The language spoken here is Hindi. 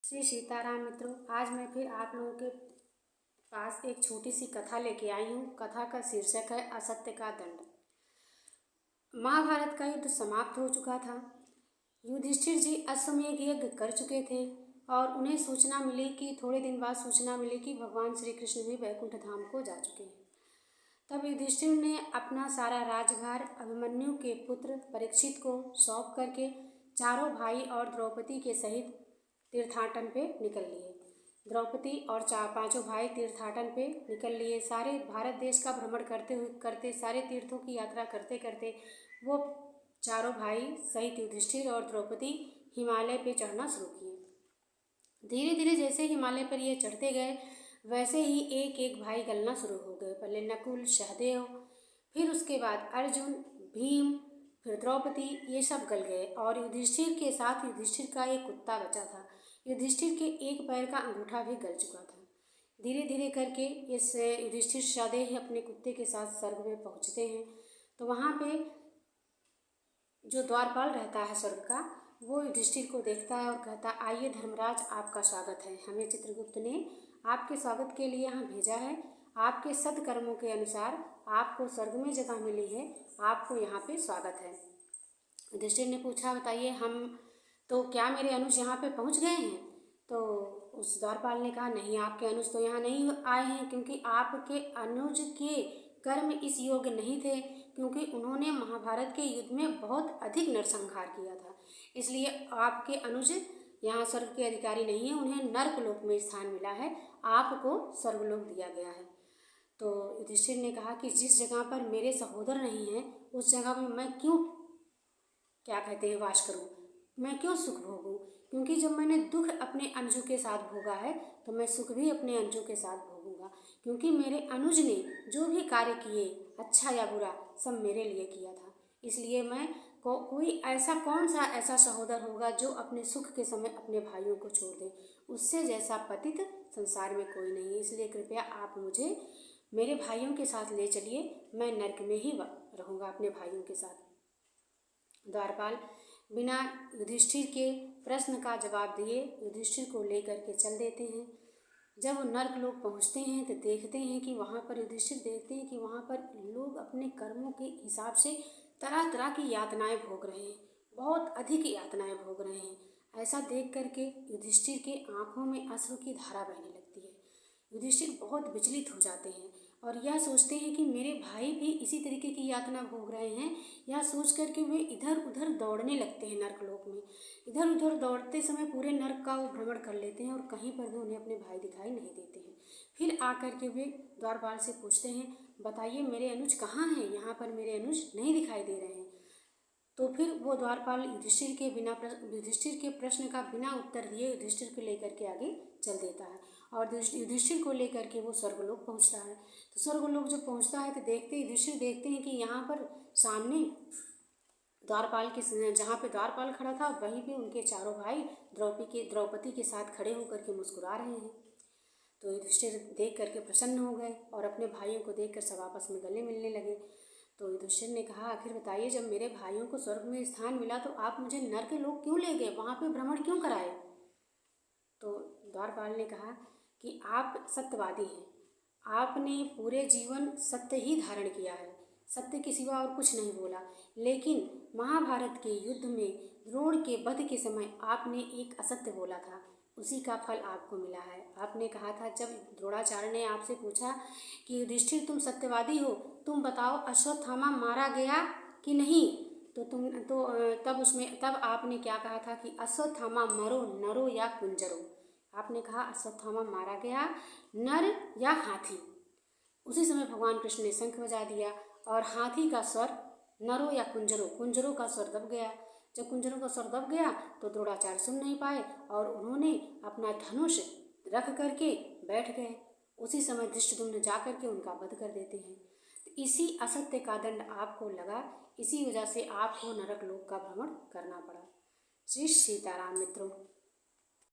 श्री सीताराम मित्रों, आज मैं फिर आप लोगों के पास एक छोटी सी कथा लेके आई हूँ। कथा का शीर्षक है असत्य का दंड। महाभारत का युद्ध समाप्त हो चुका था। युधिष्ठिर जी अश्वमेध यज्ञ कर चुके थे और उन्हें सूचना मिली कि थोड़े दिन बाद सूचना मिली कि भगवान श्री कृष्ण भी वैकुंठ धाम को जा चुके हैं। तब युधिष्ठिर ने अपना सारा राजभार अभिमन्यु के पुत्र परीक्षित को सौंप करके चारों भाई और द्रौपदी के सहित तीर्थाटन पे निकल लिए। द्रौपदी और पांचों भाई तीर्थाटन पे निकल लिए। सारे भारत देश का भ्रमण करते सारे तीर्थों की यात्रा करते करते वो चारों भाई सहित युधिष्ठिर और द्रौपदी हिमालय पे चढ़ना शुरू किए। धीरे धीरे जैसे हिमालय पर ये चढ़ते गए वैसे ही एक एक भाई गलना शुरू हो गए। पहले नकुल, सहदेव, फिर उसके बाद अर्जुन, भीम, फिर द्रौपदी, ये सब गल गए और युधिष्ठिर के साथ युधिष्ठिर का एक कुत्ता बचा था। युधिष्ठिर के एक पैर का अंगूठा भी गल चुका था। धीरे धीरे करके इस युधिष्ठिर सदैव ही अपने कुत्ते के साथ स्वर्ग में पहुंचते हैं। तो वहाँ पे जो द्वारपाल रहता है स्वर्ग का, वो युधिष्ठिर को देखता है और कहता, आइए धर्मराज, आपका स्वागत है। हमें चित्रगुप्त ने आपके स्वागत के लिए यहाँ भेजा है। आपके सत्कर्मों के अनुसार आपको स्वर्ग में जगह मिली है, आपको यहाँ पे स्वागत है। युधिष्ठिर ने पूछा, बताइए, हम तो क्या मेरे अनुज यहाँ पे पहुँच गए हैं? तो उस द्वारपाल ने कहा, नहीं, आपके अनुज तो यहाँ नहीं आए हैं, क्योंकि आपके अनुज के कर्म इस योग्य नहीं थे, क्योंकि उन्होंने महाभारत के युद्ध में बहुत अधिक नरसंहार किया था। इसलिए आपके अनुज यहाँ स्वर्ग के अधिकारी नहीं है, उन्हें नर्कलोक में स्थान मिला है, आपको स्वर्गलोक दिया गया है। तो युधिष्ठिर ने कहा कि जिस जगह पर मेरे सहोदर नहीं हैं उस जगह में मैं क्यों वास करूं, मैं क्यों सुख भोगूं? क्योंकि जब मैंने दुख अपने अनुजों के साथ भोगा है तो मैं सुख भी अपने अनुजों के साथ भोगूंगा, क्योंकि मेरे अनुज ने जो भी कार्य किए, अच्छा या बुरा, सब मेरे लिए किया था। इसलिए मैं कोई ऐसा कौन सा ऐसा सहोदर होगा जो अपने सुख के समय अपने भाइयों को छोड़ दे? उससे जैसा पतित संसार में कोई नहीं है। इसलिए कृपया आप मुझे मेरे भाइयों के साथ ले चलिए, मैं नरक में ही रहूँगा अपने भाइयों के साथ। द्वारपाल बिना युधिष्ठिर के प्रश्न का जवाब दिए युधिष्ठिर को लेकर के चल देते हैं। जब वो नर्क लोग पहुँचते हैं तो देखते हैं कि वहाँ पर युधिष्ठिर देखते हैं कि वहाँ पर लोग अपने कर्मों के हिसाब से तरह तरह की यातनाएं भोग रहे हैं, बहुत अधिक यातनाएं भोग रहे हैं। ऐसा देख करके युधिष्ठिर के आंखों में अश्रु की धारा बहने लगती है। युधिष्ठिर बहुत विचलित हो जाते हैं और यह सोचते हैं कि मेरे भाई भी इसी तरीके की यातना भोग रहे हैं। यह सोच करके वे इधर उधर दौड़ने लगते हैं नर्कलोक में। इधर उधर दौड़ते समय पूरे नर्क का वो भ्रमण कर लेते हैं और कहीं पर भी उन्हें अपने भाई दिखाई नहीं देते हैं। फिर आकर के वे द्वारपाल से पूछते हैं, बताइए मेरे अनुज कहाँ हैं? यहाँ पर मेरे अनुज नहीं दिखाई दे रहे हैं। तो फिर वो द्वारपाल युधिष्ठिर के प्रश्न का बिना उत्तर दिए युधिष्ठिर को लेकर के आगे चल देता है और युधिष्ठिर को लेकर के वो स्वर्गलोक पहुंचता है। तो स्वर्गलोक जब पहुंचता है तो युधिष्ठिर देखते हैं कि यहाँ पर सामने द्वारपाल के जहाँ पे द्वारपाल खड़ा था वहीं पे उनके चारों भाई द्रौपदी के साथ खड़े होकर के मुस्कुरा रहे हैं। तो युधिष्ठिर देख करके प्रसन्न हो गए और अपने भाइयों को देखकर सब आपस में गले मिलने लगे। तो युधिष्ठिर ने कहा, आखिर बताइए, जब मेरे भाइयों को स्वर्ग में स्थान मिला तो आप मुझे नर्क लोक क्यों ले गए, वहाँ पे भ्रमण क्यों कराए? तो द्वारपाल ने कहा कि आप सत्यवादी हैं, आपने पूरे जीवन सत्य ही धारण किया है, सत्य के सिवा और कुछ नहीं बोला। लेकिन महाभारत के युद्ध में द्रोण के वध के समय आपने एक असत्य बोला था, उसी का फल आपको मिला है। आपने कहा था, जब द्रोणाचार्य ने आपसे पूछा कि युधिष्ठिर तुम सत्यवादी हो, तुम बताओ अश्वत्थामा मारा गया कि नहीं? तब आपने क्या कहा था कि अश्वत्थामा मरो नरो या कुंजरो। आपने कहा अश्वत्थामा मारा गया, नर या हाथी। उसी समय भगवान कृष्ण ने शंख बजा दिया और हाथी का स्वर नरो या कुंजरों का स्वर दब गया। जब कुंजरों का स्वर दब गया तो द्रोणाचार्य सुन नहीं पाए और उन्होंने अपना धनुष रख करके बैठ गए। उसी समय धृष्टद्युम्न जा करके उनका वध कर देते हैं। तो इसी असत्य का दंड आपको लगा, इसी वजह से आपको नरक लोक का भ्रमण करना पड़ा। श्री सीताराम मित्रों।